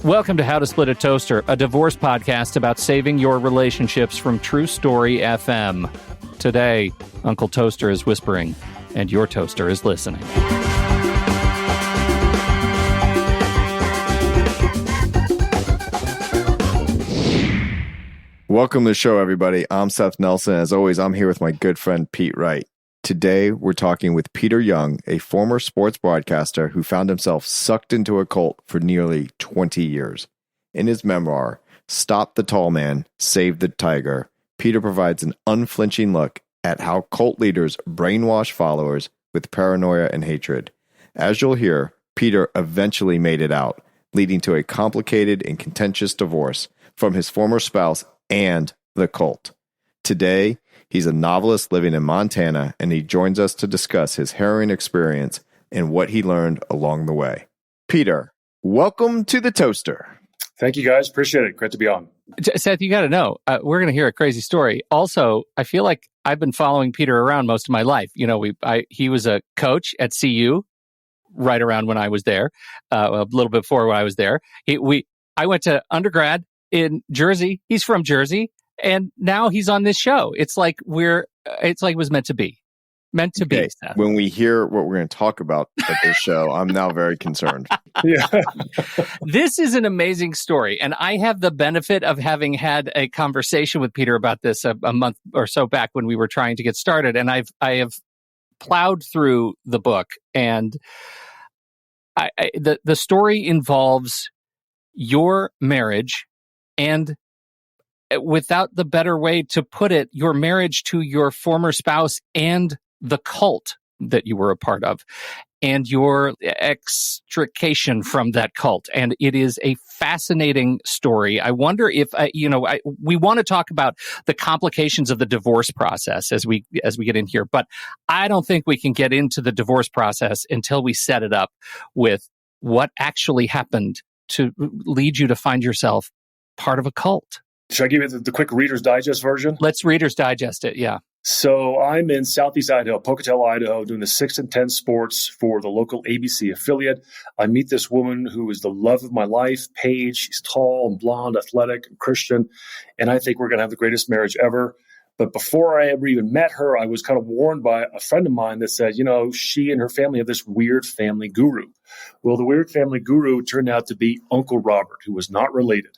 Welcome to How to Split a Toaster, a divorce podcast about saving your relationships from True Story FM. Today, Uncle Toaster is whispering, and your toaster is listening. Welcome to the show, everybody. I'm Seth Nelson. As always, I'm here with my good friend, Pete Wright. Today, we're talking with Peter Young, a former sports broadcaster who found himself sucked into a cult for nearly 20 years. In his memoir, Stop the Tall Man, Save the Tiger, Peter provides an unflinching look at how cult leaders brainwash followers with paranoia and hatred. As you'll hear, Peter eventually made it out, leading to a complicated and contentious divorce from his former spouse and the cult. Today, he's a novelist living in Montana, and he joins us to discuss his harrowing experience and what he learned along the way. Peter, welcome to the Toaster. Thank you, guys. Appreciate it. Great to be on. Seth, you got to know, we're going to hear a crazy story. Also, I feel like I've been following Peter around most of my life. You know, he was a coach at CU right around when I was there, a little bit before when I was there. I went to undergrad in Jersey. He's from Jersey. And now he's on this show. It's like it was meant to be. Meant to be, Seth. When we hear what we're going to talk about at this show, I'm now very concerned. Yeah. This is an amazing story. And I have the benefit of having had a conversation with Peter about this a month or so back when we were trying to get started. And I have plowed through the book. And the story involves your marriage and, without the better way to put it, your marriage to your former spouse and the cult that you were a part of, and your extrication from that cult. And it is a fascinating story. I wonder if, we want to talk about the complications of the divorce process as we get in here, but I don't think we can get into the divorce process until we set it up with what actually happened to lead you to find yourself part of a cult. Should I give you the quick Reader's Digest version? Let's Reader's Digest it, yeah. So I'm in Southeast Idaho, Pocatello, Idaho, doing the 6 and 10 sports for the local ABC affiliate. I meet this woman who is the love of my life, Paige. She's tall and blonde, athletic and Christian, and I think we're going to have the greatest marriage ever. But before I ever even met her, I was kind of warned by a friend of mine that said, she and her family have this weird family guru. Well, the weird family guru turned out to be Uncle Robert, who was not related.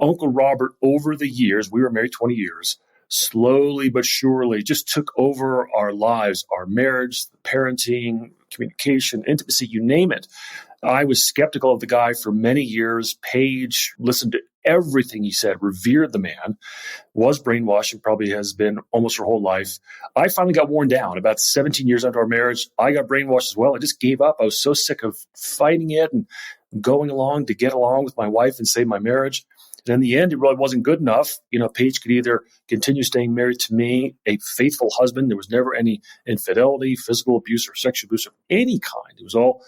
Uncle Robert, over the years, we were married 20 years, slowly but surely just took over our lives, our marriage, parenting, communication, intimacy, you name it. I was skeptical of the guy for many years. Paige listened to everything he said, revered the man, was brainwashing, probably has been almost her whole life. I finally got worn down. About 17 years into our marriage, I got brainwashed as well. I just gave up. I was so sick of fighting it and going along to get along with my wife and save my marriage. And in the end, it really wasn't good enough. Paige could either continue staying married to me, a faithful husband. There was never any infidelity, physical abuse, or sexual abuse of any kind. It was all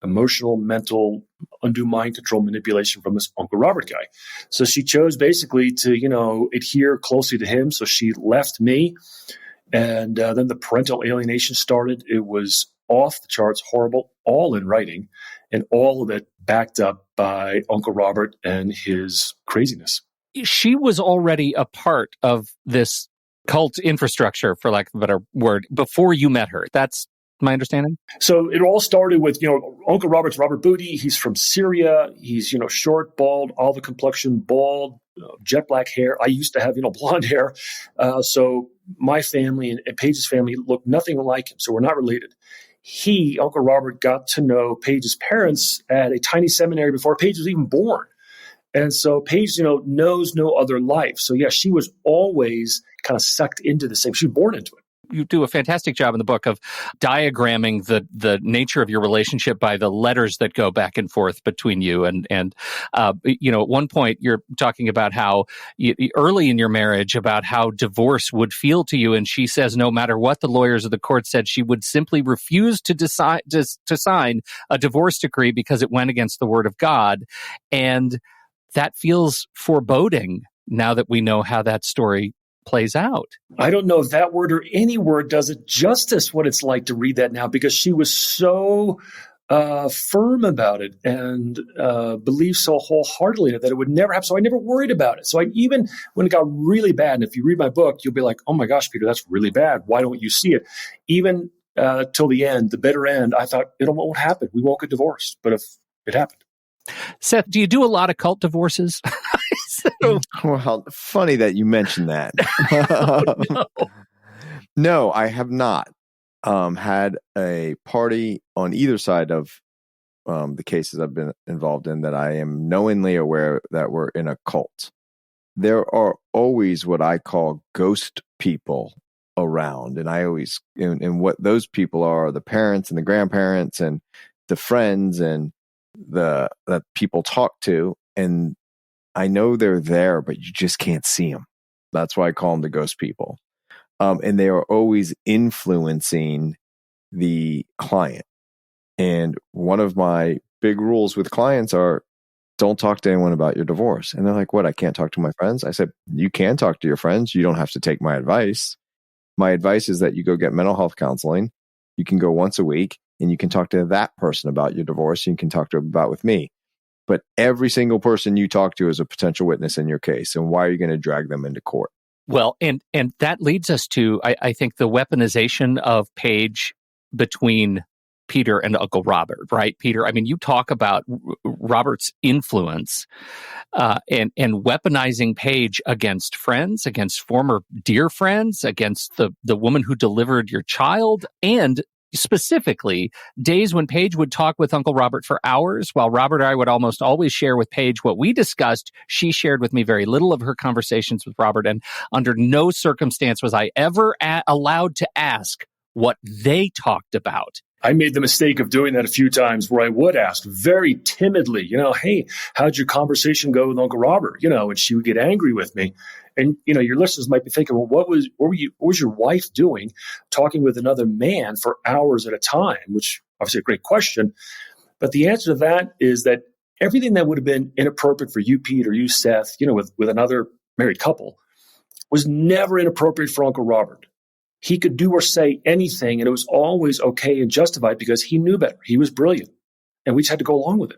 emotional, mental, undue mind control manipulation from this Uncle Robert guy. So she chose basically to, adhere closely to him. So she left me. And then the parental alienation started. It was off the charts, horrible, all in writing, and all of it backed up by Uncle Robert and his craziness. She was already a part of this cult infrastructure, for lack of a better word, before you met her. That's my understanding? So it all started with, Uncle Robert's Robert Booty. He's from Syria. He's, short, bald, olive complexion, bald, jet black hair. I used to have, blonde hair. So my family and Paige's family look nothing like him. So we're not related. Uncle Robert, got to know Paige's parents at a tiny seminary before Paige was even born. And so Paige, knows no other life. So yeah, she was always kind of sucked into the same. She was born into it. You do a fantastic job in the book of diagramming the nature of your relationship by the letters that go back and forth between you. And at one point you're talking about how early in your marriage about how divorce would feel to you. And she says, no matter what the lawyers of the court said, she would simply refuse to sign a divorce decree because it went against the word of God. And that feels foreboding now that we know how that story plays out. I don't know if that word or any word does it justice what it's like to read that now, because she was so firm about it and believed so wholeheartedly that it would never happen. So I never worried about it. So even when it got really bad, and if you read my book, you'll be like, oh my gosh, Peter, that's really bad. Why don't you see it? Even till the end, the bitter end, I thought it won't happen. We won't get divorced. But if it happened. Seth, do you do a lot of cult divorces? Well, funny that you mentioned that. No. No, I have not had a party on either side of the cases I've been involved in that I am knowingly aware that we're in a cult. There are always what I call ghost people around. And and what those people are the parents and the grandparents and the friends and that people talk to. And I know they're there, but you just can't see them. That's why I call them the ghost people. And they are always influencing the client. And one of my big rules with clients are don't talk to anyone about your divorce. And they're like, what? I can't talk to my friends? I said, you can talk to your friends. You don't have to take my advice. My advice is that you go get mental health counseling. You can go once a week and you can talk to that person about your divorce. You can talk to them about with me. But every single person you talk to is a potential witness in your case. And why are you going to drag them into court? Well, and that leads us to, I think, the weaponization of Paige between Peter and Uncle Robert, right, Peter? I mean, you talk about Robert's influence and weaponizing Paige against friends, against former dear friends, against the woman who delivered your child, and specifically days when Paige would talk with Uncle Robert for hours, while Robert and I would almost always share with Paige what we discussed. She shared with me very little of her conversations with Robert, and under no circumstance was I ever allowed to ask what they talked about. I made the mistake of doing that a few times where I would ask very timidly, hey, how'd your conversation go with Uncle Robert? And she would get angry with me. And, your listeners might be thinking, well, what was your wife doing talking with another man for hours at a time? Which obviously a great question. But the answer to that is that everything that would have been inappropriate for you, Pete, or you, Seth, with another married couple was never inappropriate for Uncle Robert. He could do or say anything, and it was always okay and justified because he knew better. He was brilliant, and we just had to go along with it.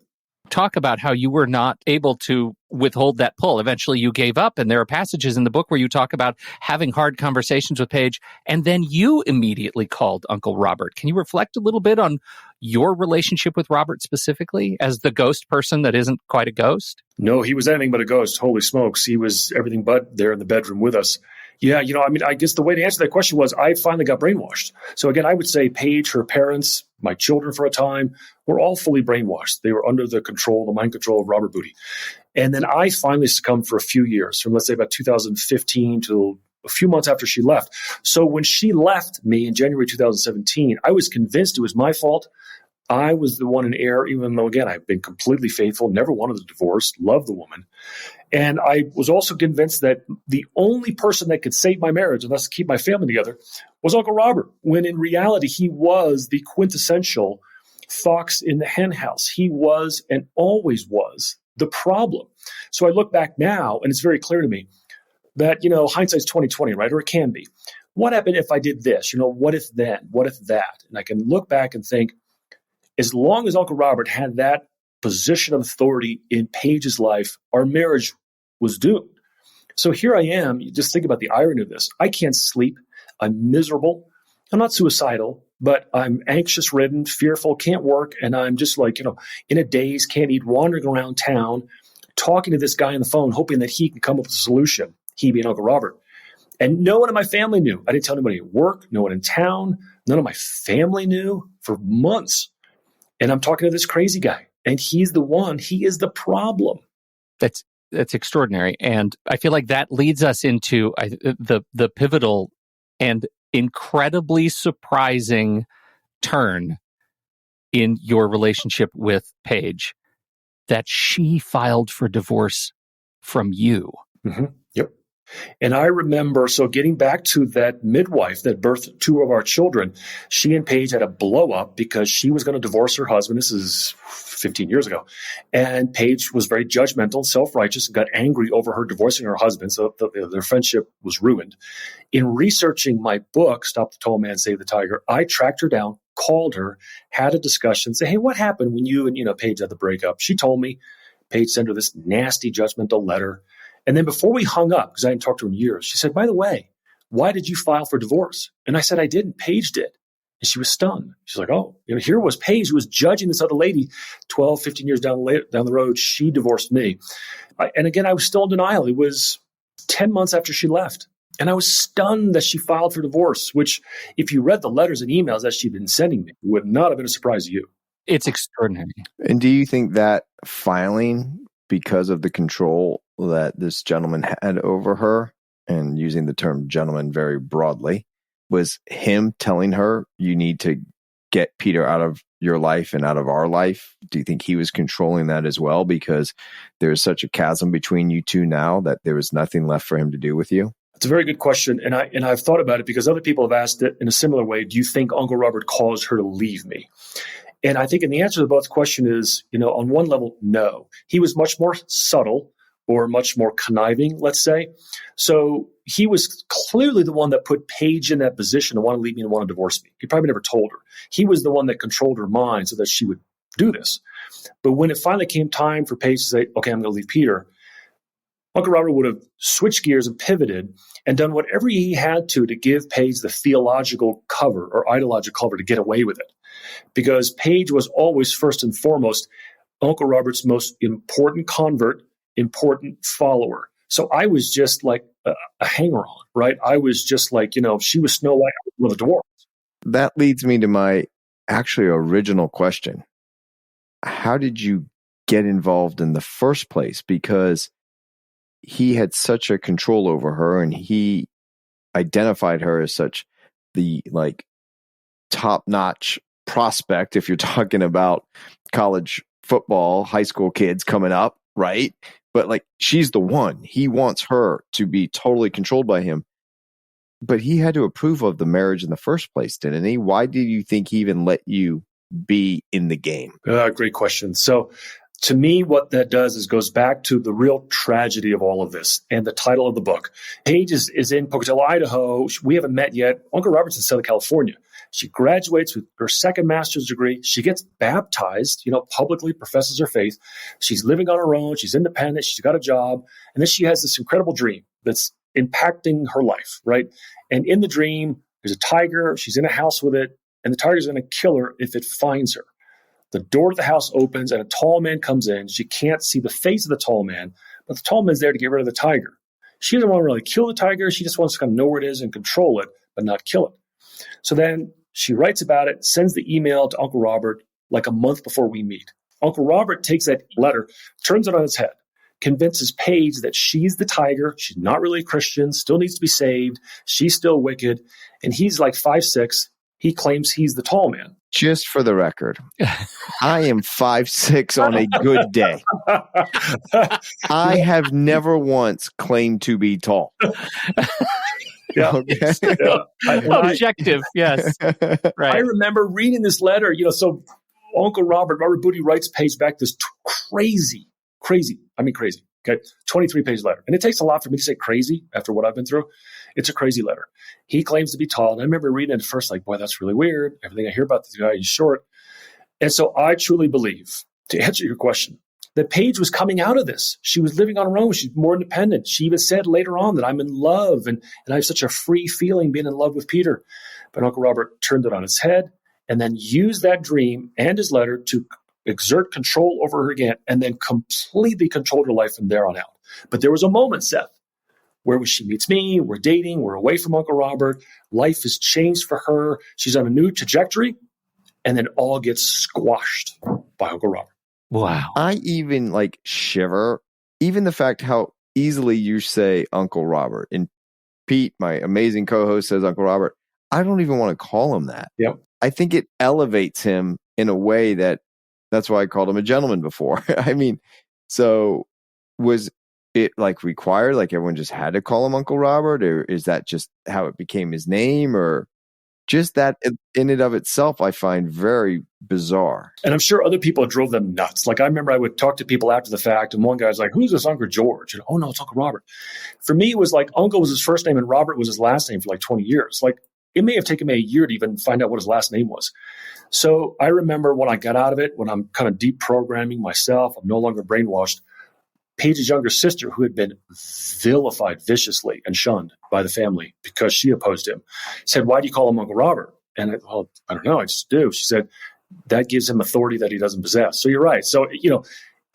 Talk about how you were not able to withhold that pull. Eventually, you gave up, and there are passages in the book where you talk about having hard conversations with Paige, and then you immediately called Uncle Robert. Can you reflect a little bit on your relationship with Robert specifically as the ghost person that isn't quite a ghost? No, he was anything but a ghost. Holy smokes. He was everything but there in the bedroom with us. Yeah, I guess the way to answer that question was I finally got brainwashed. So again, I would say Paige, her parents, my children for a time, were all fully brainwashed. They were under the mind control of Robert Booty. And then I finally succumbed for a few years, from let's say about 2015 to a few months after she left. So when she left me in January 2017, I was convinced it was my fault. I was the one in error, even though, again, I've been completely faithful, never wanted a divorce, loved the woman. And I was also convinced that the only person that could save my marriage and thus keep my family together was Uncle Robert, when in reality, he was the quintessential fox in the hen house. He was and always was the problem. So I look back now, and it's very clear to me that, hindsight's 20/20, right? Or it can be. What happened if I did this? What if then? What if that? And I can look back and think, as long as Uncle Robert had that position of authority in Paige's life, our marriage was doomed. So here I am. You just think about the irony of this. I can't sleep. I'm miserable. I'm not suicidal, but I'm anxious-ridden, fearful, can't work, and I'm just in a daze, can't eat, wandering around town, talking to this guy on the phone, hoping that he can come up with a solution, he being Uncle Robert. And no one in my family knew. I didn't tell anybody at work, no one in town, none of my family knew for months. And I'm talking to this crazy guy, and he is the problem. That's extraordinary. And I feel like that leads us into the pivotal and incredibly surprising turn in your relationship with Paige, that she filed for divorce from you. Mm-hmm. Yep. And I remember, so getting back to that midwife that birthed two of our children, she and Paige had a blow up because she was going to divorce her husband. This is 15 years ago. And Paige was very judgmental, self-righteous, and got angry over her divorcing her husband. So their friendship was ruined. In researching my book, Stop the Tall Man, Save the Tiger, I tracked her down, called her, had a discussion, say, hey, what happened when you and, Paige had the breakup? She told me. Paige sent her this nasty judgmental letter. And then before we hung up, because I hadn't talked to her in years, she said, by the way, why did you file for divorce? And I said, I didn't. Paige did. And she was stunned. She's like, oh, here was Paige who was judging this other lady 12, 15 years down the road. She divorced me. And again, I was still in denial. It was 10 months after she left. And I was stunned that she filed for divorce, which if you read the letters and emails that she'd been sending me, would not have been a surprise to you. It's extraordinary. And do you think that filing, because of the control that this gentleman had over her, and using the term gentleman very broadly, was him telling her, you need to get Peter out of your life and out of our life? Do you think he was controlling that as well, because there's such a chasm between you two now that there was nothing left for him to do with you? It's a very good question. And I've thought about it because other people have asked it in a similar way. Do you think Uncle Robert caused her to leave me? And I think in the answer to both question is, on one level, no. He was much more subtle or much more conniving, let's say. So he was clearly the one that put Paige in that position to want to leave me and want to divorce me. He probably never told her. He was the one that controlled her mind so that she would do this. But when it finally came time for Paige to say, okay, I'm going to leave Peter, Uncle Robert would have switched gears and pivoted and done whatever he had to give Paige the theological cover or ideological cover to get away with it. Because Paige was always first and foremost Uncle Robert's most important convert, important follower. So I was just like a hanger-on, right? I was just like, if she was Snow White, I was one of the dwarfs. That leads me to my actually original question. How did you get involved in the first place? Because he had such a control over her, and he identified her as such the top-notch prospect, if you're talking about college football, high school kids coming up, right? But she's the one. He wants her to be totally controlled by him. But he had to approve of the marriage in the first place, didn't he? Why did you think he even let you be in the game? Great question. So to me, what that does is goes back to the real tragedy of all of this and the title of the book. Paige is in Pocatello, Idaho. We haven't met yet. Uncle Robert's in Southern California. She graduates with her second master's degree. She gets baptized, publicly professes her faith. She's living on her own. She's independent. She's got a job. And then she has this incredible dream that's impacting her life, right? And in the dream, there's a tiger. She's in a house with it. And the tiger's going to kill her if it finds her. The door to the house opens and a tall man comes in. She can't see the face of the tall man, but the tall man's there to get rid of the tiger. She doesn't want to really kill the tiger. She just wants to kind of know where it is and control it, but not kill it. So then she writes about it, sends the email to Uncle Robert like a month before we meet. Uncle Robert takes that letter, turns it on its head, convinces Paige that she's the tiger. She's not really a Christian, still needs to be saved. She's still wicked. And he's like 5'6". He claims he's the tall man. Just for the record, I am 5'6" on a good day. I have never once claimed to be tall. Yeah. Okay. Yeah. Objective, yes. Right. I remember reading this letter, so Uncle Robert Booty writes Paige back this crazy, okay, 23-page letter. And it takes a lot for me to say crazy after what I've been through. It's a crazy letter. He claims to be tall. And I remember reading it at first like, boy, that's really weird. Everything I hear about this guy is short. And so I truly believe, to answer your question, that Paige was coming out of this. She was living on her own. She's more independent. She even said later on that I'm in love and I have such a free feeling being in love with Peter. But Uncle Robert turned it on its head and then used that dream and his letter to exert control over her again and then completely controlled her life from there on out. But there was a moment, Seth, where she meets me, we're dating, we're away from Uncle Robert, life has changed for her, she's on a new trajectory, and then all gets squashed by Uncle Robert. Wow. I even shiver, even the fact how easily you say Uncle Robert. And Pete, my amazing co-host, says Uncle Robert. I don't even want to call him that. Yep. I think it elevates him in a way that's why I called him a gentleman before. I mean, so was it required, everyone just had to call him Uncle Robert, or is that just how it became his name, or just that in and of itself, I find very bizarre. And I'm sure other people drove them nuts. I remember I would talk to people after the fact, and one guy's like, who's this Uncle George? And, oh, no, it's Uncle Robert. For me, it was Uncle was his first name and Robert was his last name for 20 years. it may have taken me a year to even find out what his last name was. So I remember when I got out of it, when I'm kind of deprogramming myself, I'm no longer brainwashed. Paige's younger sister, who had been vilified viciously and shunned by the family because she opposed him, said, "Why do you call him Uncle Robert?" And I don't know, I just do. She said, "That gives him authority that he doesn't possess." So you're right. So,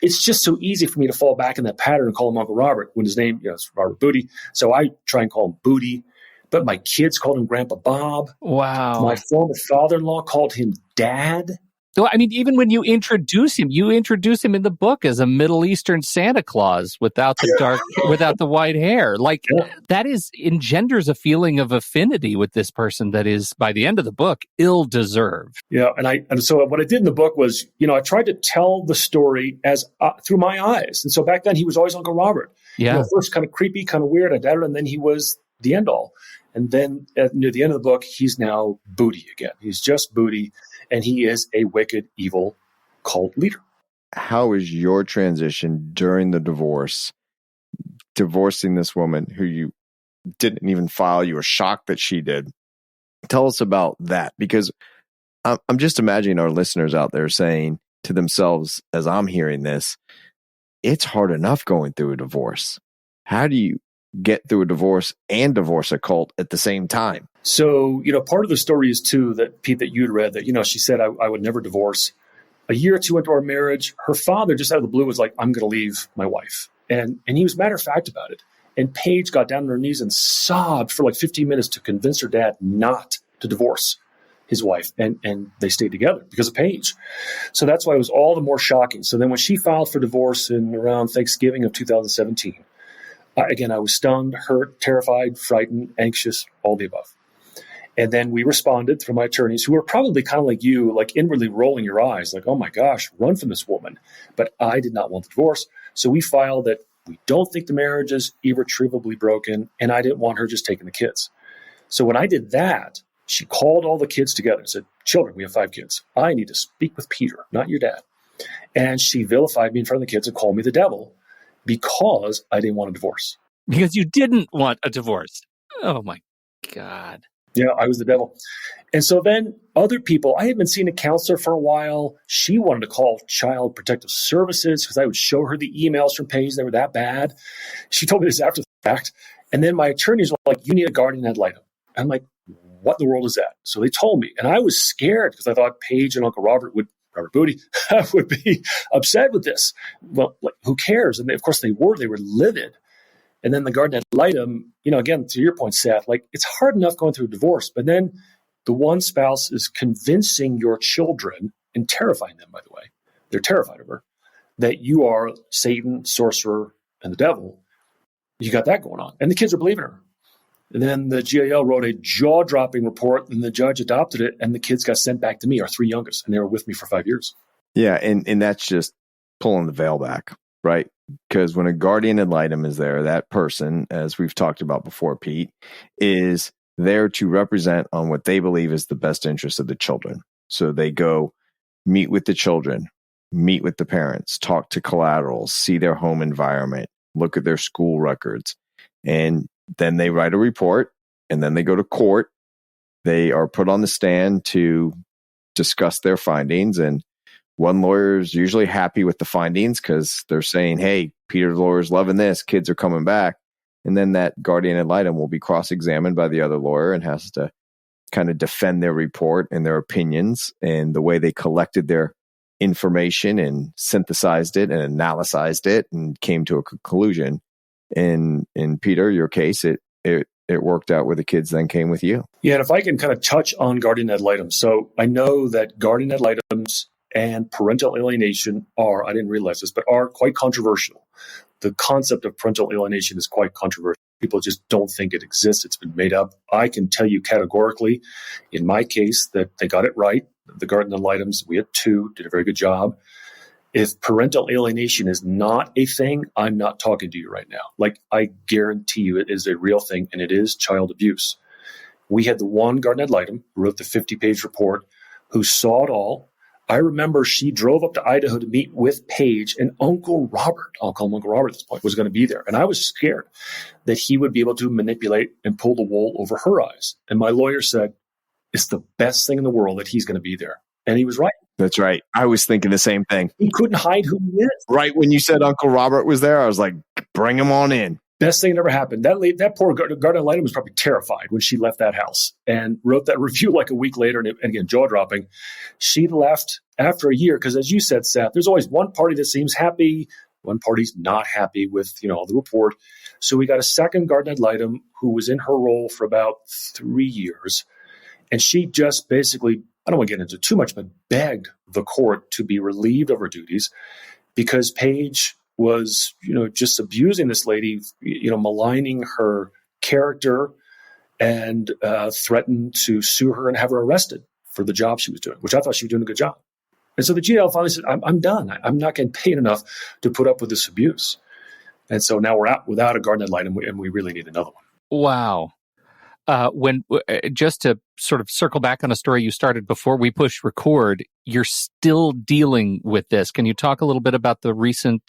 it's just so easy for me to fall back in that pattern and call him Uncle Robert when his name is Robert Booty. So I try and call him Booty. But my kids called him Grandpa Bob. Wow. My former father-in-law called him Dad. So, I mean, even when you introduce him in the book as a Middle Eastern Santa Claus without the white hair. Like, that engenders a feeling of affinity with this person that is, by the end of the book, ill-deserved. Yeah, and so what I did in the book was, I tried to tell the story as through my eyes. And so back then, he was always Uncle Robert. Yeah. First kind of creepy, kind of weird, and then he was the end-all. And then near the end of the book, he's now Booty again. He's just Booty, and he is a wicked, evil cult leader. How is your transition during the divorce, divorcing this woman who you didn't even file? You were shocked that she did. Tell us about that, because I'm just imagining our listeners out there saying to themselves, as I'm hearing this, it's hard enough going through a divorce. How do you get through a divorce and divorce a cult at the same time? So, part of the story is too that, Pete, that you'd read that, she said I would never divorce. A year or two into our marriage, her father just out of the blue was like, "I'm going to leave my wife." And he was matter of fact about it. And Paige got down on her knees and sobbed for like 15 minutes to convince her dad not to divorce his wife. And they stayed together because of Paige. So that's why it was all the more shocking. So then when she filed for divorce in around Thanksgiving of 2017, again, I was stunned, hurt, terrified, frightened, anxious, all the above. And then we responded through my attorneys, who were probably kind of like you, like inwardly rolling your eyes, like, "Oh my gosh, run from this woman." But I did not want the divorce. So we filed that we don't think the marriage is irretrievably broken, and I didn't want her just taking the kids. So when I did that, she called all the kids together and said, "Children, we have 5 kids. I need to speak with Peter, not your dad." And she vilified me in front of the kids and called me the devil, because I didn't want a divorce. Because you didn't want a divorce. Oh, my God. Yeah, I was the devil. And so then other people, I had been seeing a counselor for a while. She wanted to call Child Protective Services because I would show her the emails from Paige. They were that bad. She told me this after the fact. And then my attorneys were like, "You need a guardian ad litem." I'm like, "What in the world is that?" So they told me. And I was scared because I thought Paige and Uncle Robert Booty would be upset with this. Well, like, who cares? And of course they were livid. And then the guardian ad litem, again, to your point, Seth, like, it's hard enough going through a divorce, but then the one spouse is convincing your children and terrifying them, by the way, they're terrified of her, that you are Satan, sorcerer, and the devil. You got that going on. And the kids are believing her. And then the GAL wrote a jaw-dropping report, and the judge adopted it, and the kids got sent back to me, our 3 youngest, and they were with me for 5 years. Yeah, and that's just pulling the veil back, right? Because when a guardian ad litem is there, that person, as we've talked about before, Pete, is there to represent on what they believe is the best interest of the children. So they go meet with the children, meet with the parents, talk to collaterals, see their home environment, look at their school records, and then they write a report, and then they go to court. They are put on the stand to discuss their findings, and one lawyer is usually happy with the findings because they're saying, "Hey, Peter's lawyer's loving this. Kids are coming back." And then that guardian ad litem will be cross-examined by the other lawyer and has to kind of defend their report and their opinions and the way they collected their information and synthesized it and analyzed it and came to a conclusion. In Peter, your case, it worked out where the kids then came with you. Yeah, and if I can kind of touch on guardian ad litem. So I know that guardian ad litems and parental alienation are, I didn't realize this, but are quite controversial. The concept of parental alienation is quite controversial. People just don't think it exists. It's been made up. I can tell you categorically, in my case, that they got it right. The guardian ad litems, we had 2, did a very good job. If parental alienation is not a thing, I'm not talking to you right now. Like, I guarantee you it is a real thing, and it is child abuse. We had the one guardian ad litem who wrote the 50-page report, who saw it all. I remember she drove up to Idaho to meet with Paige, and Uncle Robert, I'll call him Uncle Robert at this point, was going to be there. And I was scared that he would be able to manipulate and pull the wool over her eyes. And my lawyer said, it's the best thing in the world that he's going to be there. And he was right. That's right. I was thinking the same thing. He couldn't hide who he is. Right when you said Uncle Robert was there, I was like, bring him on in. Best thing that ever happened. That poor Garden Litem was probably terrified when she left that house and wrote that review like a week later. And again, jaw-dropping. She left after a year because, as you said, Seth, there's always one party that seems happy, one party's not happy with the report. So we got a second Garden Litem who was in her role for about 3 years. And she just basically, I don't want to get into too much, but begged the court to be relieved of her duties because Paige was, just abusing this lady, maligning her character and threatened to sue her and have her arrested for the job she was doing, which I thought she was doing a good job. And so the GL finally said, I'm done. I'm not getting paid enough to put up with this abuse. And so now we're out without a Garden Litem, and we really need another one. Wow. Just to sort of circle back on a story you started before we push record, you're still dealing with this. Can you talk a little bit about the recent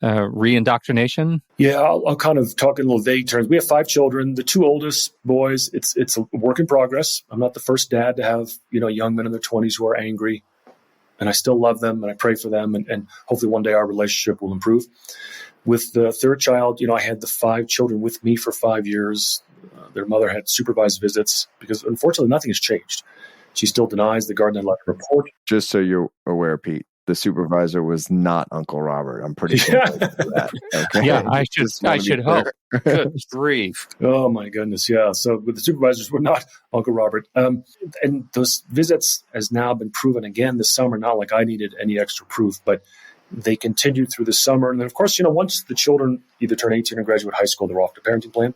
re-indoctrination? Yeah, I'll kind of talk in little vague terms. We have 5 children. The 2 oldest boys, it's a work in progress. I'm not the first dad to have young men in their 20s who are angry, and I still love them and I pray for them, and hopefully one day our relationship will improve. With the 3rd child, I had the 5 children with me for 5 years. Their mother had supervised visits because, unfortunately, nothing has changed. She still denies the Garden Litem report. Just so you're aware, Pete, the supervisor was not Uncle Robert. I'm pretty sure that. Okay? Yeah, I should hope. Good grief. Oh, my goodness, yeah. So with the supervisors, we're not Uncle Robert. And those visits has now been proven again this summer, not like I needed any extra proof, but they continued through the summer. And then, of course, once the children either turn 18 or graduate high school, they're off to parenting plan.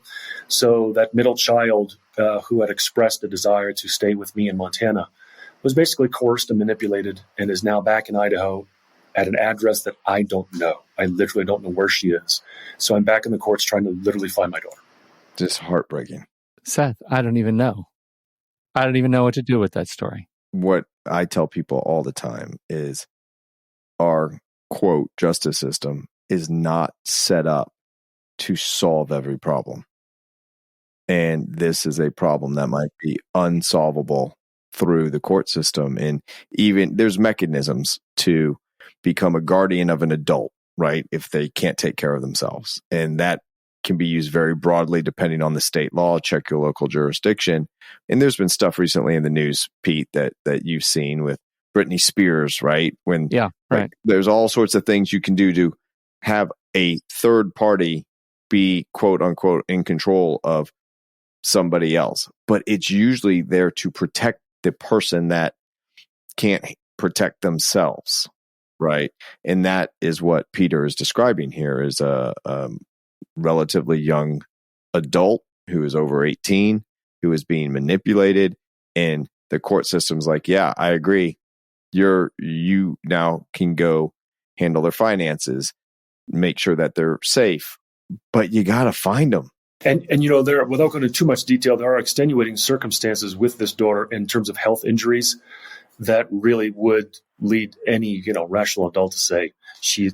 So that middle child who had expressed a desire to stay with me in Montana was basically coerced and manipulated and is now back in Idaho at an address that I don't know. I literally don't know where she is. So I'm back in the courts trying to literally find my daughter. Just heartbreaking. Seth, I don't even know. I don't even know what to do with that story. What I tell people all the time is our quote justice system is not set up to solve every problem. And this is a problem that might be unsolvable through the court system. And even there's mechanisms to become a guardian of an adult, right? If they can't take care of themselves. And that can be used very broadly depending on the state law. Check your local jurisdiction. And there's been stuff recently in the news, Pete, that you've seen with Britney Spears, right? Right. There's all sorts of things you can do to have a third party be quote unquote in control of somebody else. But it's usually there to protect the person that can't protect themselves, right? And that is what Peter is describing here is a relatively young adult who is over 18, who is being manipulated. And the court system's like, yeah, I agree. You now can go handle their finances, make sure that they're safe, but you got to find them. And there, without going into too much detail, there are extenuating circumstances with this daughter in terms of health injuries that really would lead any rational adult to say she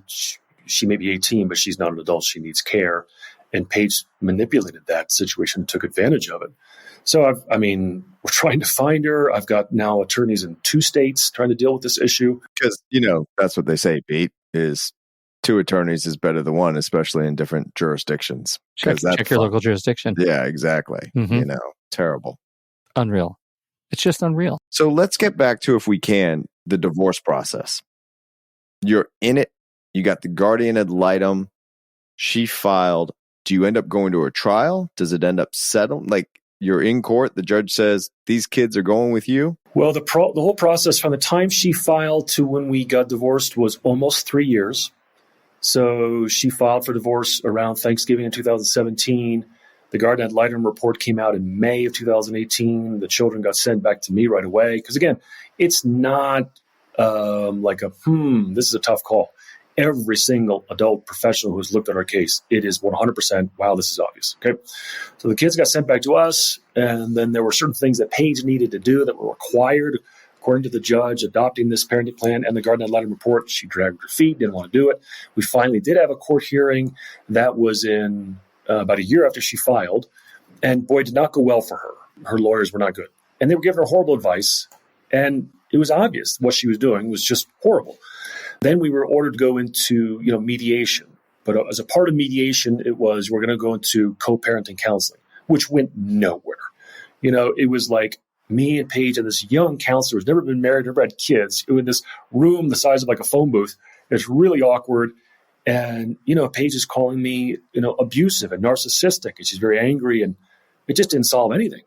may be 18, but she's not an adult. She needs care. And Paige manipulated that situation and took advantage of it. So, we're trying to find her. I've got now attorneys in 2 states trying to deal with this issue. Because, that's what they say, Pete, is 2 attorneys is better than 1, especially in different jurisdictions. Check your local jurisdiction. Yeah, exactly. Mm-hmm. Terrible. Unreal. It's just unreal. So let's get back to, if we can, the divorce process. You're in it. You got the guardian ad litem. She filed. Do you end up going to a trial? Does it end up settled? Like, you're in court. The judge says, these kids are going with you? Well, the whole process from the time she filed to when we got divorced was almost 3 years. So she filed for divorce around Thanksgiving in 2017. The Garden ad litem report came out in May of 2018. The children got sent back to me right away. Because again, it's not this is a tough call. Every single adult professional who's looked at our case, it is 100%, wow, this is obvious. Okay. So the kids got sent back to us. And then there were certain things that Paige needed to do that were required according to the judge, adopting this parenting plan and the guardian ad litem report. She dragged her feet, didn't want to do it. We finally did have a court hearing. That was in about a year after she filed. And boy, it did not go well for her. Her lawyers were not good. And they were giving her horrible advice. And it was obvious what she was doing was just horrible. Then we were ordered to go into, mediation. But as a part of mediation, it was, we're going to go into co-parenting counseling, which went nowhere. It was like me and Paige and this young counselor who's never been married, never had kids, in this room the size of like a phone booth. It's really awkward. And, Paige is calling me, abusive and narcissistic, and she's very angry, and it just didn't solve anything.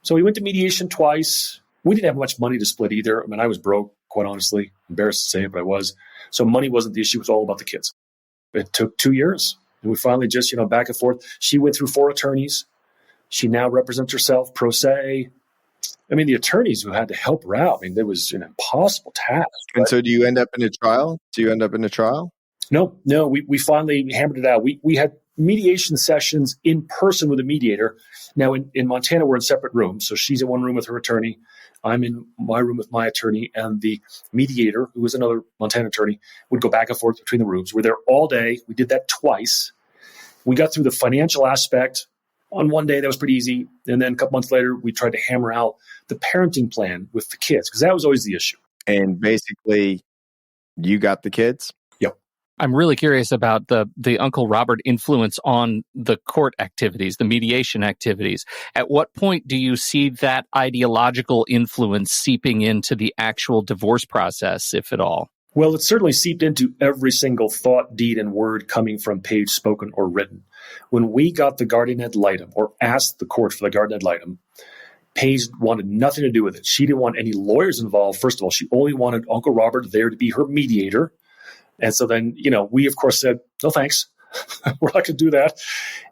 So we went to mediation twice. We didn't have much money to split either. I mean, I was broke, quite honestly. Embarrassed to say it, but I was. So money wasn't the issue. It was all about the kids. It took 2 years. And we finally just, back and forth. She went through 4 attorneys. She now represents herself pro se. I mean, the attorneys who had to help her out, it was an impossible task. And so do you end up in a trial? No, we finally hammered it out. We had mediation sessions in person with a mediator. Now, in Montana, we're in separate rooms. So she's in one room with her attorney. I'm in my room with my attorney. And the mediator, who was another Montana attorney, would go back and forth between the rooms. We're there all day. We did that twice. We got through the financial aspect. On one day, that was pretty easy. And then a couple months later, we tried to hammer out the parenting plan with the kids, because that was always the issue. And basically, you got the kids? Yep. I'm really curious about the Uncle Robert influence on the court activities, the mediation activities. At what point do you see that ideological influence seeping into the actual divorce process, if at all? Well, it certainly seeped into every single thought, deed, and word coming from Paige, spoken or written. When we got the guardian ad litem, or asked the court for the guardian ad litem, Paige wanted nothing to do with it. She didn't want any lawyers involved. First of all, she only wanted Uncle Robert there to be her mediator. And so then, we, of course, said, no, thanks. We're not going to do that.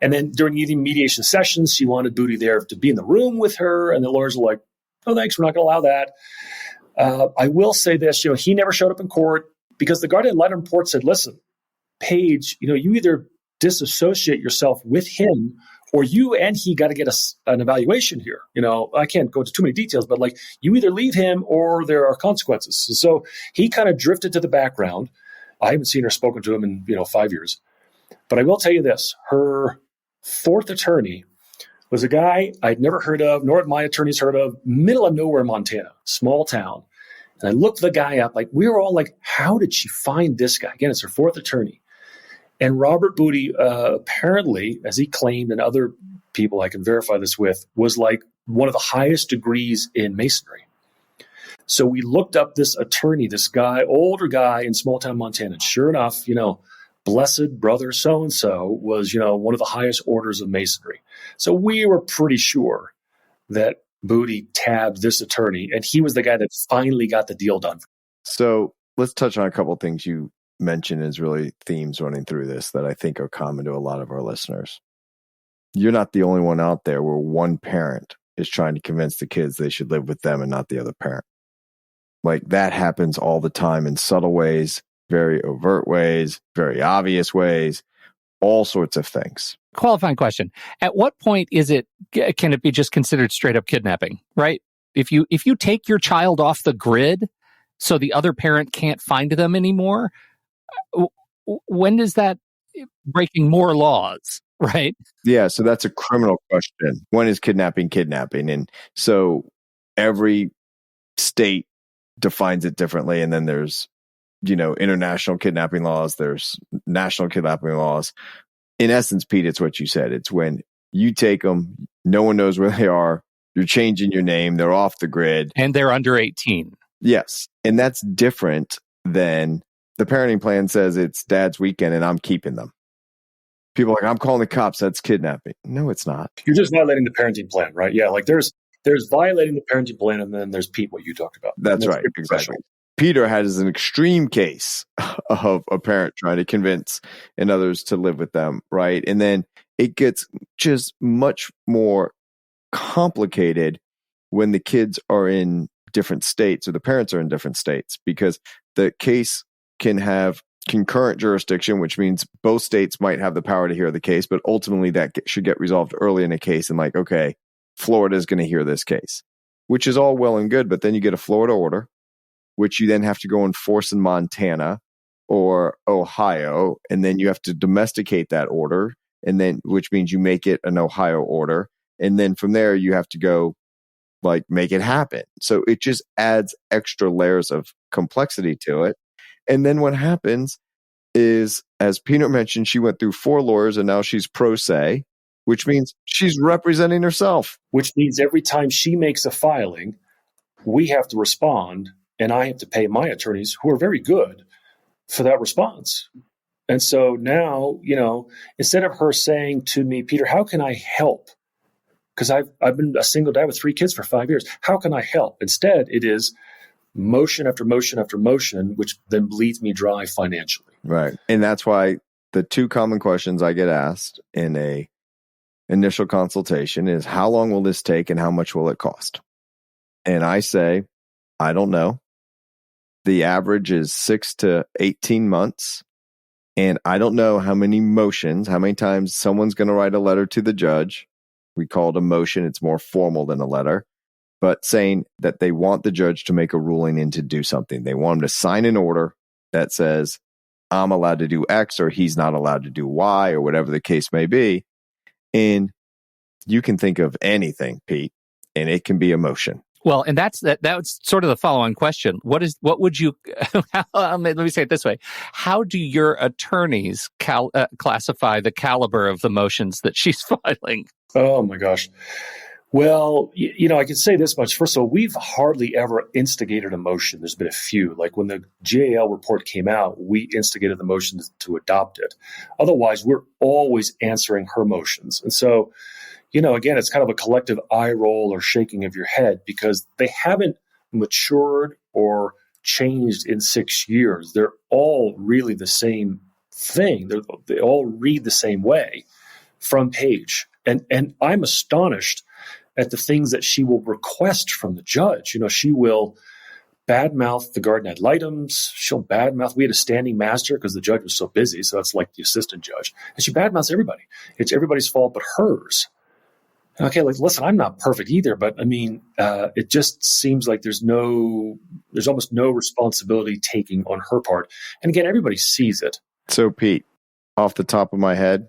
And then during the mediation sessions, she wanted Booty there to be in the room with her. And the lawyers were like, no, thanks. We're not going to allow that. I will say this, he never showed up in court because the guardian ad litem report said, listen, Paige, you either disassociate yourself with him or you and he got to get an evaluation here. I can't go into too many details, but you either leave him or there are consequences. So he kind of drifted to the background. I haven't seen her spoken to him in, 5 years. But I will tell you this, her 4th attorney was a guy I'd never heard of, nor had my attorneys heard of, middle of nowhere, Montana, small town. And I looked the guy up, we were all like, how did she find this guy? Again, it's her 4th attorney. And Robert Booty, apparently, as he claimed, and other people I can verify this with, was one of the highest degrees in masonry. So we looked up this attorney, this guy, older guy in small town Montana. And sure enough, blessed brother so-and-so was, one of the highest orders of masonry. So we were pretty sure that Booty tabbed this attorney, and he was the guy that finally got the deal done. So let's touch on a couple of things you mentioned as really themes running through this that I think are common to a lot of our listeners. You're not the only one out there where one parent is trying to convince the kids they should live with them and not the other parent. That happens all the time in subtle ways, very overt ways, very obvious ways, all sorts of things. Qualifying question. At what point can it be just considered straight up kidnapping, right? If you take your child off the grid so the other parent can't find them anymore, when is that breaking more laws, right? Yeah, so that's a criminal question. When is kidnapping? And so every state defines it differently. And then there's, international kidnapping laws, there's national kidnapping laws. In essence, Pete, it's what you said. It's when you take them, no one knows where they are, you're changing your name, they're off the grid. And they're under 18. Yes. And that's different than the parenting plan says it's dad's weekend and I'm keeping them. People are like, I'm calling the cops, that's kidnapping. No, it's not. You're just violating the parenting plan, right? Yeah, there's violating the parenting plan, and then there's Pete, what you talked about. That's right, exactly. Peter has an extreme case of a parent trying to convince and others to live with them, right? And then it gets just much more complicated when the kids are in different states or the parents are in different states, because the case can have concurrent jurisdiction, which means both states might have the power to hear the case, but ultimately that should get resolved early in a case and okay, Florida is going to hear this case. which is all well and good. But then you get a Florida order, which you then have to go enforce in Montana or Ohio, and then you have to domesticate that order, and then which means you make it an Ohio order, and then from there you have to go like make it happen. So it just adds extra layers of complexity to it. And then what happens is, as Peter mentioned, she went through 4 lawyers and now she's pro se, which means she's representing herself. Which means every time she makes a filing, we have to respond, and I have to pay my attorneys, who are very good, for that response. And so now, instead of her saying to me, Peter, how can I help? Because I've been a single dad with 3 kids for 5 years. How can I help? Instead, it is motion after motion after motion, which then bleeds me dry financially. Right. And that's why the 2 common questions I get asked in a initial consultation is, how long will this take and how much will it cost? And I say, I don't know. The average is 6 to 18 months. And I don't know how many times someone's going to write a letter to the judge. We call it a motion. It's more formal than a letter, but saying that they want the judge to make a ruling and to do something. They want him to sign an order that says, I'm allowed to do X or he's not allowed to do Y or whatever the case may be. And you can think of anything, Pete, and it can be a motion. Well, and that's sort of the follow-on question. What would you, let me say it this way. How do your attorneys classify the caliber of the motions that she's filing? Oh my gosh. Well, I can say this much. First of all, we've hardly ever instigated a motion. There's been a few. Like when the GAL report came out, we instigated the motion to adopt it. Otherwise, we're always answering her motions. And so, again, it's kind of a collective eye roll or shaking of your head because they haven't matured or changed in 6 years. They're all really the same thing. They all read the same way from Paige. And I'm astonished at the things that she will request from the judge. She will badmouth the garden ad litems. She'll badmouth. We had a standing master because the judge was so busy. So that's like the assistant judge. And she badmouths everybody. It's everybody's fault but hers. Okay, listen, I'm not perfect either, but I mean, it just seems like there's almost no responsibility taking on her part. And again, everybody sees it. So, Pete, off the top of my head,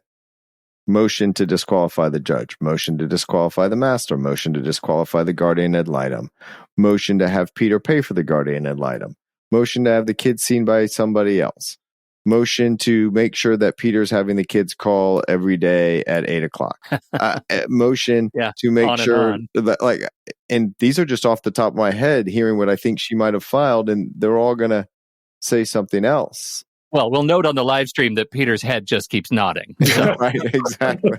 motion to disqualify the judge, motion to disqualify the master, motion to disqualify the guardian ad litem, motion to have Peter pay for the guardian ad litem, motion to have the kids seen by somebody else, motion to make sure that Peter's having the kids call every day at 8:00, motion to make sure that and these are just off the top of my head, hearing what I think she might have filed, and they're all going to say something else. Well, we'll note on the live stream that Peter's head just keeps nodding. So. Right, exactly.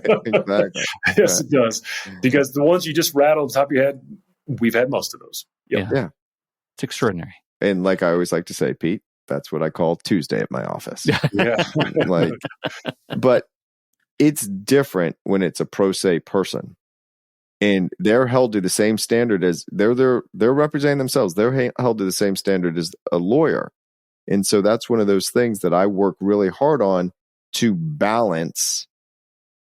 Yes, it does. Because the ones you just rattled on the top of your head, we've had most of those. Yep. Yeah. It's extraordinary. And like I always like to say, Pete, that's what I call Tuesday at my office. Yeah. But it's different when it's a pro se person. And they're held to the same standard as they're representing themselves. They're held to the same standard as a lawyer. And so that's one of those things that I work really hard on to balance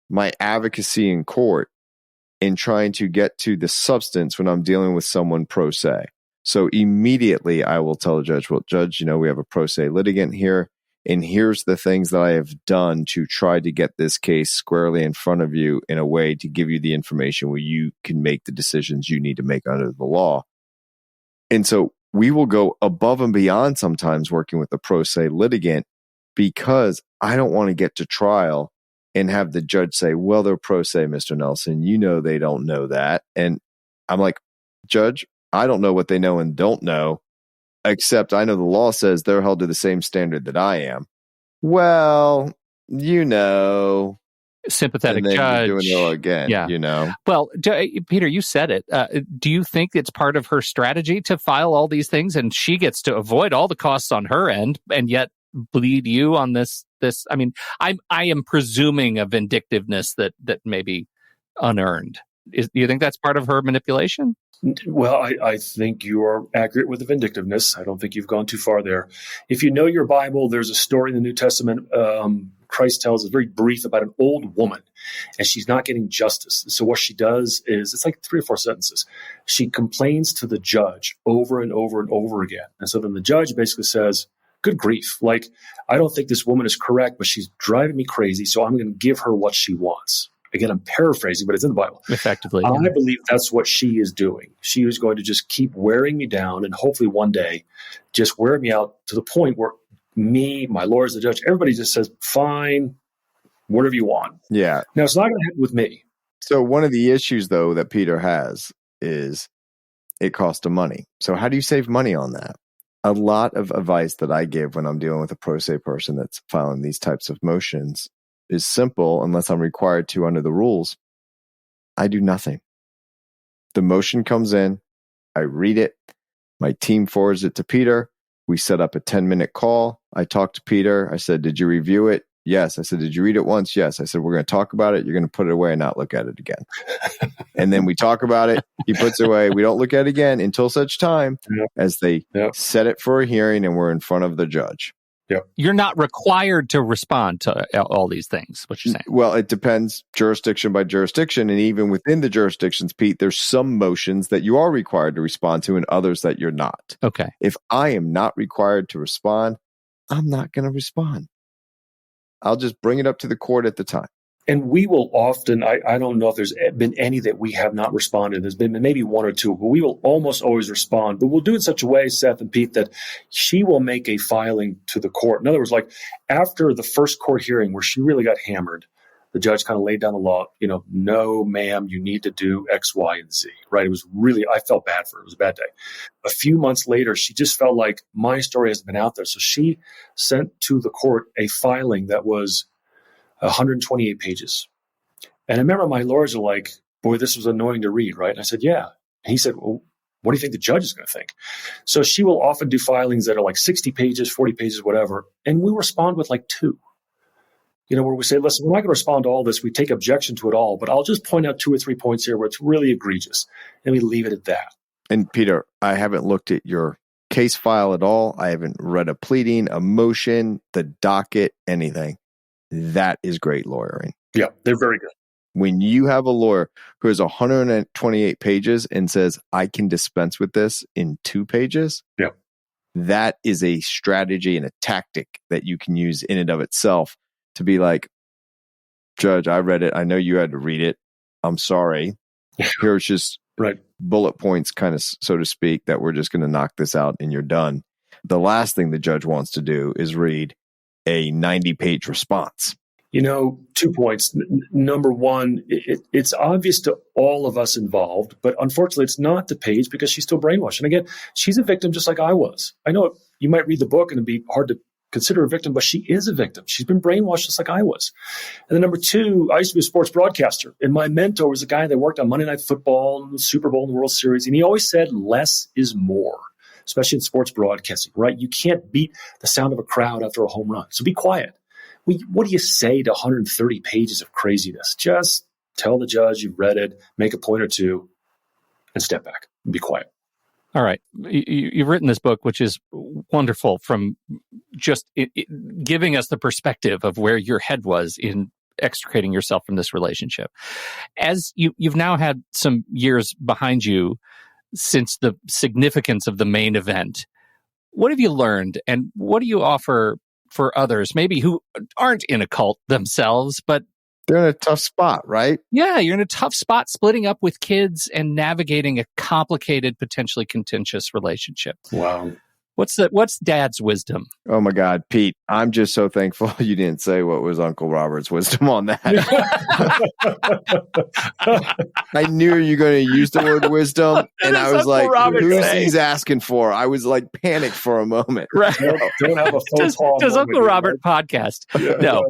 my advocacy in court in trying to get to the substance when I'm dealing with someone pro se. So immediately I will tell the judge, well, Judge, we have a pro se litigant here, and here's the things that I have done to try to get this case squarely in front of you in a way to give you the information where you can make the decisions you need to make under the law. And so we will go above and beyond sometimes working with the pro se litigant because I don't want to get to trial and have the judge say, well, they're pro se, Mr. Nelson. They don't know that. And I'm like, Judge, I don't know what they know and don't know, except I know the law says they're held to the same standard that I am. Well, sympathetic and then judge. You're doing it again, yeah. Well, Peter, you said it. Do you think it's part of her strategy to file all these things and she gets to avoid all the costs on her end and yet bleed you on this? I mean, I am presuming a vindictiveness that may be unearned. Do you think that's part of her manipulation? Well, I think you are accurate with the vindictiveness. I don't think you've gone too far there. If you know your Bible, there's a story in the New Testament. Christ tells us very brief about an old woman, and she's not getting justice. So what she does is, it's like 3 or 4 sentences. She complains to the judge over and over and over again. And so then the judge basically says, good grief. Like, I don't think this woman is correct, but she's driving me crazy. So I'm going to give her what she wants. Again, I'm paraphrasing, but it's in the Bible. Effectively. I believe that's what she is doing. She is going to just keep wearing me down and hopefully one day just wear me out to the point where me, my lawyers, the judge, everybody just says, fine, whatever you want. Yeah. Now, it's not going to happen with me. So one of the issues, though, that Peter has is it costs him money. So how do you save money on that? A lot of advice that I give when I'm dealing with a pro se person that's filing these types of motions is simple, unless I'm required to under the rules. I do nothing. The motion comes in, I read it, my team forwards it to Peter. We set up a 10-minute call. I talked to Peter. I said, did you review it? Yes. I said, did you read it once? Yes. I said, we're going to talk about it. You're going to put it away and not look at it again. And then we talk about it. He puts it away. We don't look at it again until such time as they set it for a hearing and we're in front of the judge. Yep. You're not required to respond to all these things, what you're saying. Well, it depends jurisdiction by jurisdiction. And even within the jurisdictions, Pete, there's some motions that you are required to respond to and others that you're not. Okay. If I am not required to respond, I'm not going to respond. I'll just bring it up to the court at the time. And we will often, I don't know if there's been any that we have not responded. There's been maybe 1 or 2, but we will almost always respond. But we'll do it in such a way, Seth and Pete, that she will make a filing to the court. In other words, like after the first court hearing where she really got hammered, the judge kind of laid down the law, no, ma'am, you need to do X, Y, and Z, right? It was really, I felt bad for her. It was a bad day. A few months later, she just felt like my story hasn't been out there. So she sent to the court a filing that was 128 pages. And I remember my lawyers are like, boy, this was annoying to read, right? And I said, yeah. And he said, well, what do you think the judge is going to think? So she will often do filings that are like 60 pages, 40 pages, whatever. And we respond with like 2, where we say, listen, we're not going to respond to all this. We take objection to it all, but I'll just point out 2 or 3 points here where it's really egregious. And we leave it at that. And Peter, I haven't looked at your case file at all. I haven't read a pleading, a motion, the docket, anything. That is great lawyering. Yeah, they're very good. When you have a lawyer who has 128 pages and says, I can dispense with this in 2 pages, that is a strategy and a tactic that you can use in and of itself to be like, Judge, I read it. I know you had to read it. I'm sorry. Here's just bullet points, kind of, so to speak, that we're just going to knock this out and you're done. The last thing the judge wants to do is read a 90-page response. 2 points. Number one, it's obvious to all of us involved, but unfortunately it's not to Paige because she's still brainwashed. And again, she's a victim just like I was. I know you might read the book and it'd be hard to consider a victim, but she is a victim. She's been brainwashed just like I was. And then number 2, I used to be a sports broadcaster, and my mentor was a guy that worked on Monday Night Football and the Super Bowl and the World Series, and he always said less is more, especially in sports broadcasting, right? You can't beat the sound of a crowd after a home run. So be quiet. What do you say to 130 pages of craziness? Just tell the judge you've read it, make a point or 2, and step back and be quiet. All right. You've written this book, which is wonderful, from just giving us the perspective of where your head was in extricating yourself from this relationship. As you've now had some years behind you since the significance of the main event, what have you learned, and what do you offer for others, maybe who aren't in a cult themselves, but they're in a tough spot, right? Yeah, you're in a tough spot splitting up with kids and navigating a complicated, potentially contentious relationship. Wow. What's Dad's wisdom? Oh my God, Pete, I'm just so thankful you didn't say what was Uncle Robert's wisdom on that. I knew you were going to use the word wisdom, and I was Uncle like, Robert who's say? he's asking for? I was like panicked for a moment. Right. Don't have a phone call. Does Uncle Robert podcast? Yeah, No.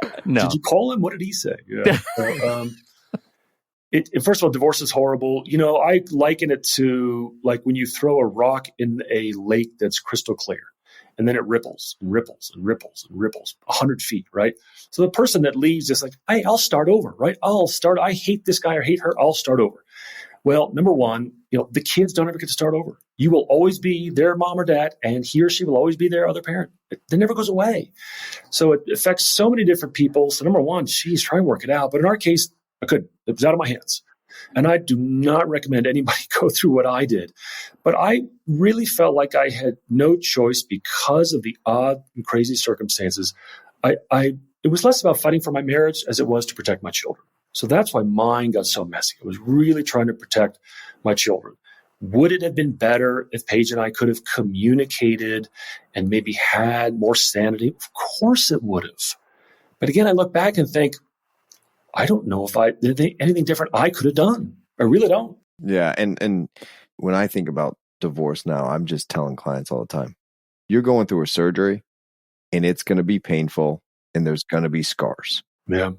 right. No. Did you call him? What did he say? Yeah. First of all, divorce is horrible. I liken it to like when you throw a rock in a lake that's crystal clear, and then it ripples and ripples and ripples and ripples 100 feet, right? So the person that leaves is like, hey, I'll start over, right? I hate this guy or hate her. I'll start over. Well, number one, the kids don't ever get to start over. You will always be their mom or dad, and he or she will always be their other parent. It never goes away. So it affects so many different people. So number one, geez, try and work it out. But in our case, I couldn't. It was out of my hands. And I do not recommend anybody go through what I did. But I really felt like I had no choice because of the odd and crazy circumstances. It was less about fighting for my marriage as it was to protect my children. So that's why mine got so messy. I was really trying to protect my children. Would it have been better if Paige and I could have communicated and maybe had more sanity? Of course it would have. But again, I look back and think, I don't know if there's anything different I could have done. I really don't. Yeah. And when I think about divorce now, I'm just telling clients all the time, you're going through a surgery and it's going to be painful and there's going to be scars. Yeah.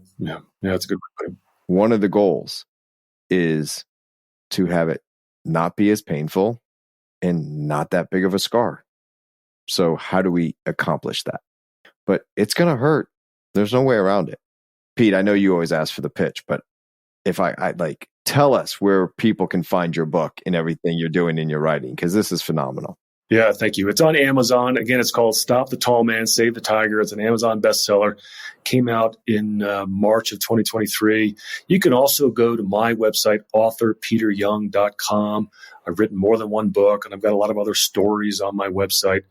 That's a good point. One of the goals is to have it not be as painful and not that big of a scar. So how do we accomplish that? But it's going to hurt. There's no way around it. Pete, I know you always ask for the pitch, but if I like, tell us where people can find your book and everything you're doing in your writing, because this is phenomenal. Yeah, thank you. It's on Amazon. Again, it's called Stop the Tall Man, Save the Tiger. It's an Amazon bestseller. Came out in March of 2023. You can also go to my website, authorpeteryoung.com. I've written more than one book, and I've got a lot of other stories on my website.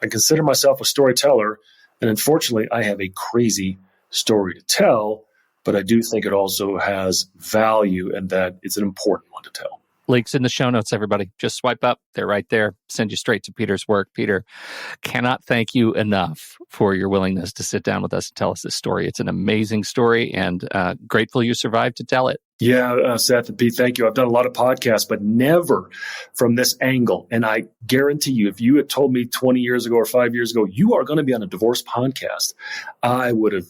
I consider myself a storyteller, and unfortunately, I have a crazy story to tell, but I do think it also has value and that it's an important one to tell. Links in the show notes, everybody. Just swipe up. They're right there. Send you straight to Peter's work. Peter, cannot thank you enough for your willingness to sit down with us and tell us this story. It's an amazing story, and grateful you survived to tell it. Yeah, Seth and Pete, thank you. I've done a lot of podcasts, but never from this angle. And I guarantee you, if you had told me 20 years ago or 5 years ago, you are going to be on a divorce podcast, I would have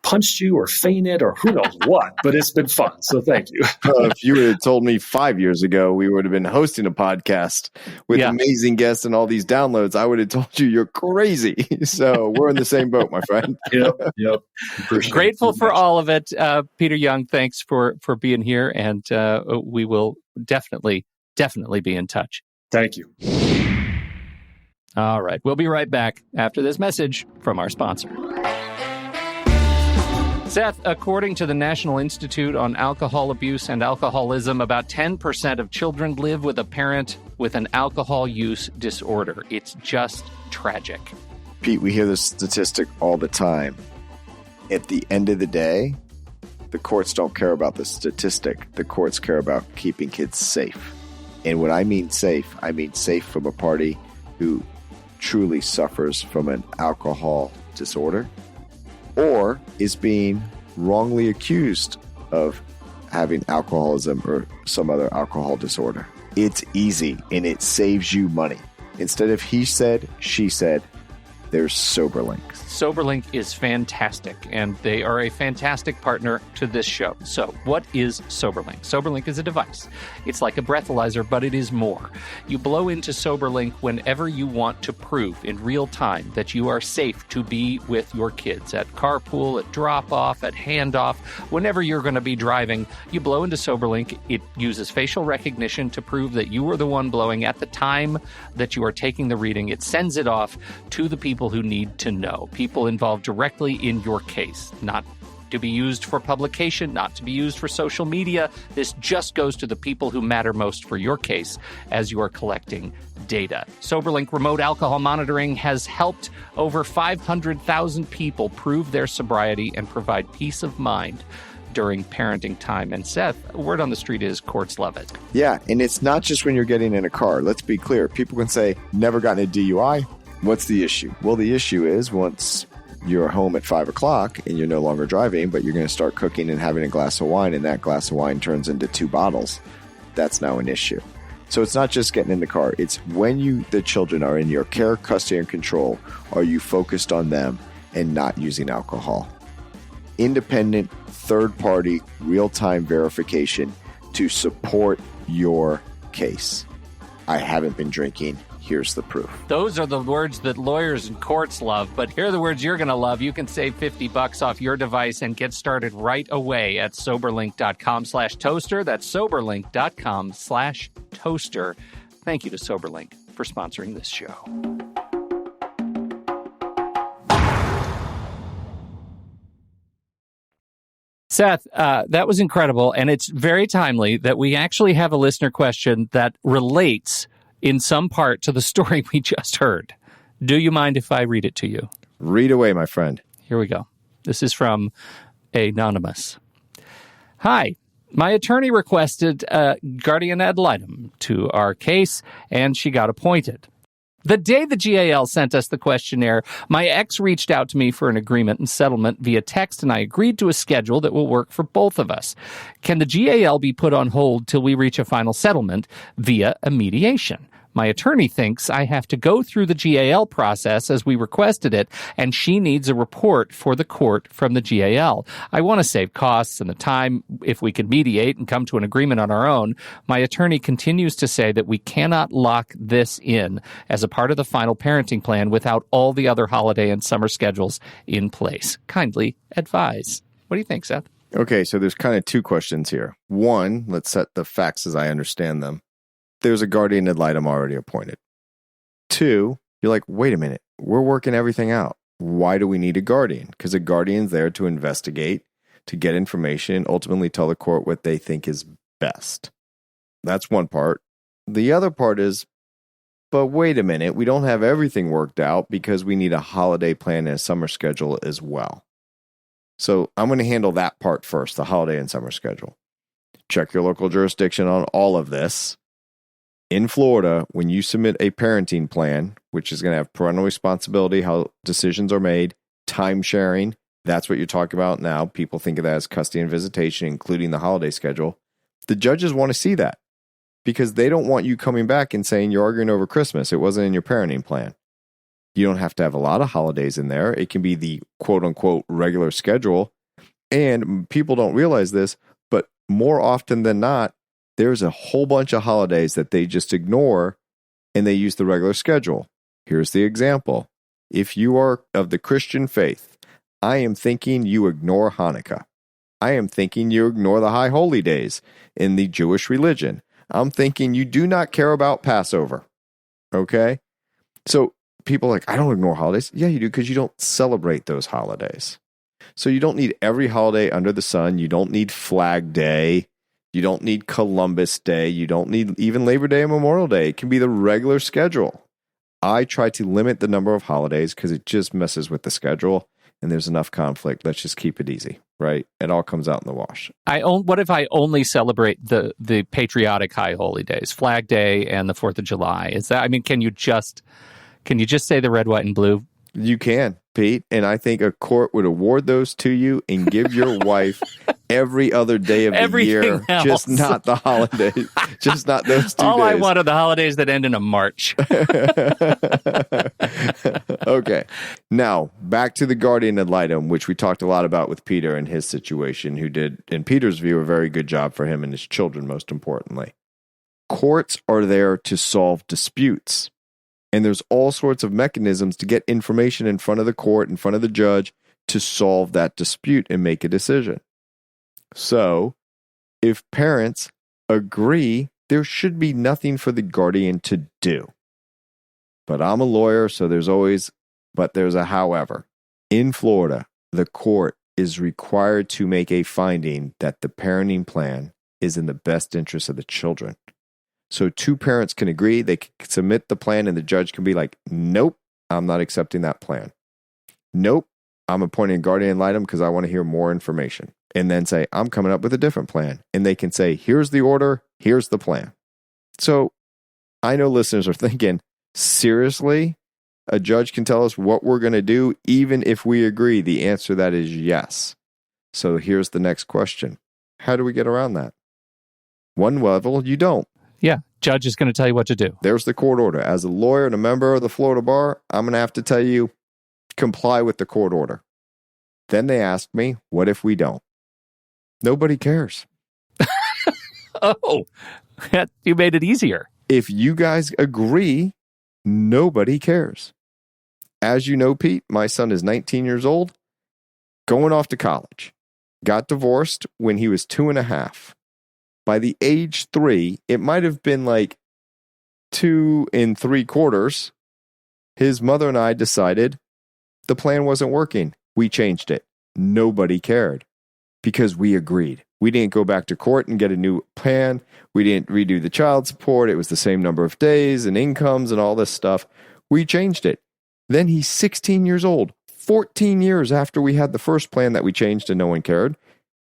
punched you or fainted or who knows what, but it's been fun. So thank you. If you had told me 5 years ago we would have been hosting a podcast with amazing guests and all these downloads, I would have told you you're crazy. So we're in the same boat, my friend. Yep. Grateful for all of it. Peter Young, thanks for being here, and we will definitely be in touch. Thank you. All right. We'll be right back after this message from our sponsor. Seth, according to the National Institute on Alcohol Abuse and Alcoholism, about 10% of children live with a parent with an alcohol use disorder. It's just tragic. Pete, we hear this statistic all the time. At the end of the day, the courts don't care about the statistic. The courts care about keeping kids safe. And when I mean safe from a party who truly suffers from an alcohol disorder or is being wrongly accused of having alcoholism or some other alcohol disorder. It's easy and it saves you money. Instead of he said, she said, there's SoberLink. SoberLink is fantastic, and they are a fantastic partner to this show. So what is SoberLink? SoberLink is a device. It's like a breathalyzer, but it is more. You blow into SoberLink whenever you want to prove in real time that you are safe to be with your kids at carpool, at drop-off, at handoff. Whenever you're going to be driving, you blow into SoberLink. It uses facial recognition to prove that you are the one blowing at the time that you are taking the reading. It sends it off to the people who need to know, people involved directly in your case, not to be used for publication, not to be used for social media. This just goes to the people who matter most for your case as you are collecting data. SoberLink remote alcohol monitoring has helped over 500,000 people prove their sobriety and provide peace of mind during parenting time. And Seth, word on the street is courts love it. Yeah, and it's not just when you're getting in a car. Let's be clear. People can say, never gotten a DUI. What's the issue? Well, the issue is once you're home at 5 o'clock and you're no longer driving, but you're going to start cooking and having a glass of wine, and that glass of wine turns into 2 bottles. That's now an issue. So it's not just getting in the car. It's when the children are in your care, custody, and control, are you focused on them and not using alcohol? Independent, third-party, real-time verification to support your case. I haven't been drinking. Here's the proof. Those are the words that lawyers and courts love, but here are the words you're going to love. You can save $50 off your device and get started right away at soberlink.com/toaster. That's soberlink.com/toaster. Thank you to SoberLink for sponsoring this show. Seth, that was incredible, and it's very timely that we actually have a listener question that relates in some part to the story we just heard. Do you mind if I read it to you? Read away, my friend. Here we go. This is from Anonymous. Hi. My attorney requested a guardian ad litem to our case, and she got appointed. The day the GAL sent us the questionnaire, my ex reached out to me for an agreement and settlement via text, and I agreed to a schedule that will work for both of us. Can the GAL be put on hold till we reach a final settlement via a mediation? My attorney thinks I have to go through the GAL process as we requested it, and she needs a report for the court from the GAL. I want to save costs and the time if we could mediate and come to an agreement on our own. My attorney continues to say that we cannot lock this in as a part of the final parenting plan without all the other holiday and summer schedules in place. Kindly advise. What do you think, Seth? Okay, so there's kind of two questions here. One, let's set the facts as I understand them. There's a guardian ad litem already appointed. Two, you're like, wait a minute, we're working everything out. Why do we need a guardian? Because a guardian's there to investigate, to get information, ultimately tell the court what they think is best. That's one part. The other part is, but wait a minute, we don't have everything worked out because we need a holiday plan and a summer schedule as well. So I'm going to handle that part first, the holiday and summer schedule. Check your local jurisdiction on all of this. In Florida, when you submit a parenting plan, which is going to have parental responsibility, how decisions are made, time sharing, that's what you're talking about now. People think of that as custody and visitation, including the holiday schedule. The judges want to see that because they don't want you coming back and saying you're arguing over Christmas. It wasn't in your parenting plan. You don't have to have a lot of holidays in there. It can be the quote-unquote regular schedule. And people don't realize this, but more often than not, there's a whole bunch of holidays that they just ignore and they use the regular schedule. Here's the example. If you are of the Christian faith, I am thinking you ignore Hanukkah. I am thinking you ignore the high holy days in the Jewish religion. I'm thinking you do not care about Passover. Okay? So people are like, I don't ignore holidays. Yeah, you do, because you don't celebrate those holidays. So you don't need every holiday under the sun. You don't need Flag Day. You don't need Columbus Day. You don't need even Labor Day and Memorial Day. It can be the regular schedule. I try to limit the number of holidays because it just messes with the schedule and there's enough conflict. Let's just keep it easy, right? It all comes out in the wash. What if I only celebrate the patriotic high holy days, Flag Day and the 4th of July? Is that, I mean, can you just say the red, white, and blue? You can, Pete, and I think a court would award those to you and give your wife every other day of the year, else. Just not the holidays, just not those 2 days. All I want are the holidays that end in a March. Okay, now back to the guardian ad litem, which we talked a lot about with Peter and his situation, who did, in Peter's view, a very good job for him and his children, most importantly. Courts are there to solve disputes. And there's all sorts of mechanisms to get information in front of the court, in front of the judge, to solve that dispute and make a decision. So, if parents agree, there should be nothing for the guardian to do. But I'm a lawyer, so there's a however. In Florida, the court is required to make a finding that the parenting plan is in the best interest of the children. So two parents can agree, they can submit the plan, and the judge can be like, nope, I'm not accepting that plan. Nope, I'm appointing a guardian ad litem because I want to hear more information. And then say, I'm coming up with a different plan. And they can say, here's the order, here's the plan. So I know listeners are thinking, seriously? A judge can tell us what we're going to do even if we agree? The answer to that is yes. So here's the next question. How do we get around that? One level, you don't. Yeah, judge is going to tell you what to do. There's the court order. As a lawyer and a member of the Florida bar, I'm going to have to tell you, comply with the court order. Then they ask me, what if we don't? Nobody cares. Oh, you made it easier. If you guys agree Nobody cares. As you know, Pete, my son is 19 years old, going off to college. Got divorced when he was 2.5. By the age 3, it might have been like 2 3/4. His mother and I decided the plan wasn't working. We changed it. Nobody cared because we agreed. We didn't go back to court and get a new plan. We didn't redo the child support. It was the same number of days and incomes and all this stuff. We changed it. Then he's 16 years old, 14 years after we had the first plan that we changed and no one cared.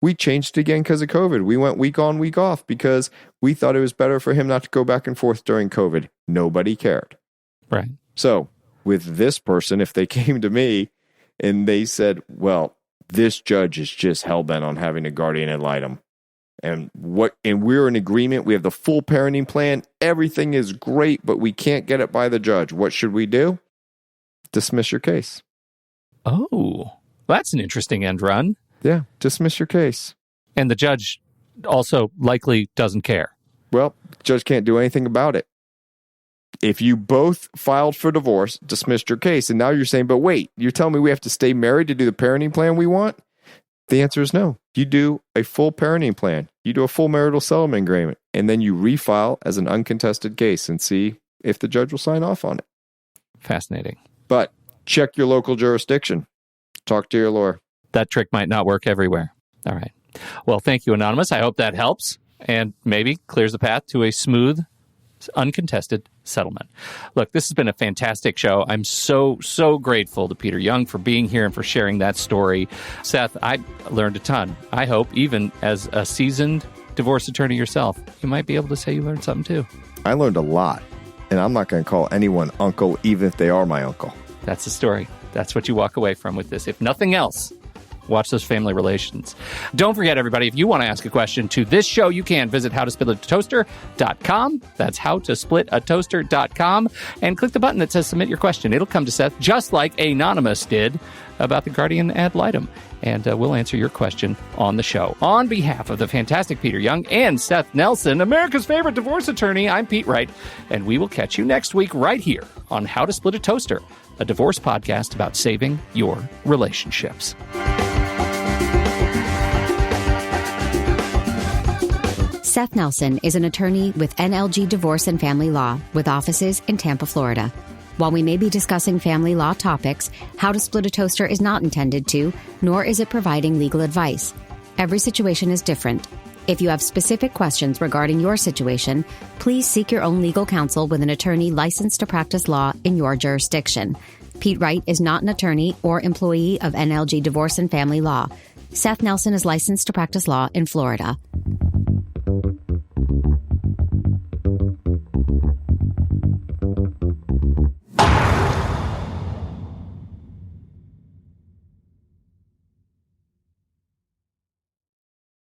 We changed it again because of COVID. We went week on, week off because we thought it was better for him not to go back and forth during COVID. Nobody cared. Right. So with this person, if they came to me and they said, well, this judge is just hell-bent on having a guardian ad litem, and we're in agreement, we have the full parenting plan, everything is great, but we can't get it by the judge. What should we do? Dismiss your case. Oh, that's an interesting end run. Yeah, dismiss your case. And the judge also likely doesn't care. Well, the judge can't do anything about it. If you both filed for divorce, dismissed your case, and now you're saying, but wait, you're telling me we have to stay married to do the parenting plan we want? The answer is no. You do a full parenting plan. You do a full marital settlement agreement, and then you refile as an uncontested case and see if the judge will sign off on it. Fascinating. But check your local jurisdiction. Talk to your lawyer. That trick might not work everywhere. All right. Well, thank you, Anonymous. I hope that helps and maybe clears the path to a smooth, uncontested settlement. Look, this has been a fantastic show. I'm so grateful to Peter Young for being here and for sharing that story. Seth, I learned a ton. I hope, even as a seasoned divorce attorney yourself, you might be able to say you learned something too. I learned a lot, and I'm not going to call anyone uncle, even if they are my uncle. That's the story. That's what you walk away from with this. If nothing else, watch those family relations. Don't forget, everybody, if you want to ask a question to this show, you can visit howtosplitatoaster.com. That's howtosplitatoaster.com. And click the button that says submit your question. It'll come to Seth just like Anonymous did about the guardian ad litem. And we'll answer your question on the show. On behalf of the fantastic Peter Young and Seth Nelson, America's favorite divorce attorney, I'm Pete Wright. And we will catch you next week right here on How to Split a Toaster, a divorce podcast about saving your relationships. Seth Nelson is an attorney with NLG Divorce and Family Law with offices in Tampa, Florida. While we may be discussing family law topics, How to Split a Toaster is not intended to, nor is it providing legal advice. Every situation is different. If you have specific questions regarding your situation, please seek your own legal counsel with an attorney licensed to practice law in your jurisdiction. Pete Wright is not an attorney or employee of NLG Divorce and Family Law. Seth Nelson is licensed to practice law in Florida.